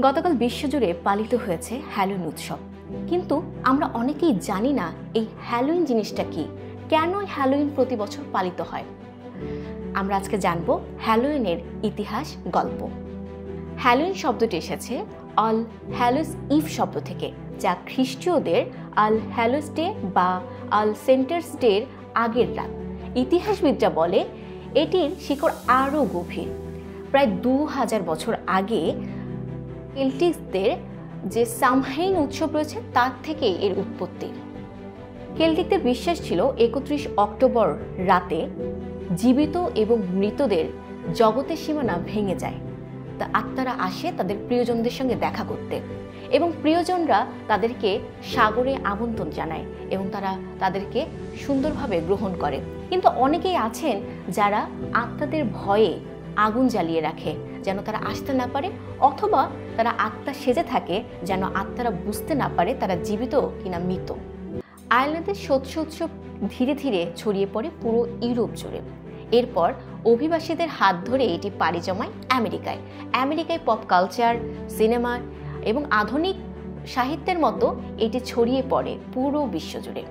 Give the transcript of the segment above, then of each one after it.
গতকাল বিশ্বজুড়ে পালিত হয়েছে হ্যালোইন উৎসব, কিন্তু আমরা অনেকেই জানি না এই হ্যালোইন জিনিসটা কি, কেন হ্যালোইন প্রতি বছর পালিত হয়। আমরা আজকে জানব হ্যালোইনের ইতিহাস, গল্প। হ্যালোইন শব্দটি এসেছে অল হ্যালোস ইভ শব্দ থেকে, যা খ্রিস্টীয়দের আল হ্যালোস ডে বা আল সেন্টার্স ডের আগের রাত। ইতিহাসবিদরা বলে এটির শিকড় আরও গভীর। প্রায় 2000 বছর আগে কেল্টিকদের যে সামহাইন উৎসব রয়েছে তার থেকে এর উৎপত্তি। কেল্টিকদের বিশ্বাস ছিল 31 অক্টোবর রাতে জীবিত এবং মৃতদের জগতের সীমানা ভেঙে যায়, তা আত্মারা আসে তাদের প্রিয়জনদের সঙ্গে দেখা করতে, এবং প্রিয়জনরা তাদেরকে সাগরে আমন্ত্রণ জানায় এবং তারা তাদেরকে সুন্দরভাবে গ্রহণ করে। কিন্তু অনেকেই আছেন যারা আত্মাদের ভয়ে আগুন জ্বালিয়ে রাখে যেন তারা আসতে না পারে, অথবা তারা আত্মা সেজে থাকে যেন আত্মারা বুঝতে না পারে তারা জীবিত কিনা মৃত। আয়ারল্যান্ডের সহ্য উৎসব ধীরে ধীরে ছড়িয়ে পড়ে পুরো ইউরোপ জুড়ে। এরপর অভিবাসীদের হাত ধরে এটি পাড়ি জমায় আমেরিকায়। আমেরিকায় পপ কালচার, সিনেমা এবং আধুনিক সাহিত্যের মতো এটি ছড়িয়ে পড়ে পুরো বিশ্বজুড়ে।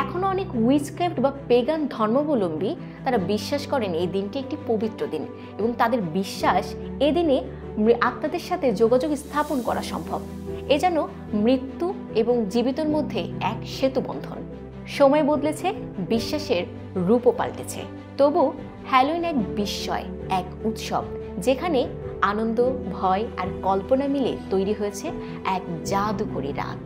এখনও অনেক উইচক্রাফট বা পেগান ধর্মাবলম্বী তারা বিশ্বাস করেন এই দিনটি একটি পবিত্র দিন, এবং তাদের বিশ্বাস এদিনে আত্মাদের সাথে যোগাযোগ স্থাপন করা সম্ভব। এ যেন মৃত্যু এবং জীবিতর মধ্যে এক সেতু বন্ধন। সময় বদলেছে, বিশ্বাসের রূপও পাল্টেছে, তবু হ্যালোইন এক বিস্ময়, এক উৎসব যেখানে আনন্দ, ভয় আর কল্পনা মিলে তৈরি হয়েছে এক জাদুকরী রাত।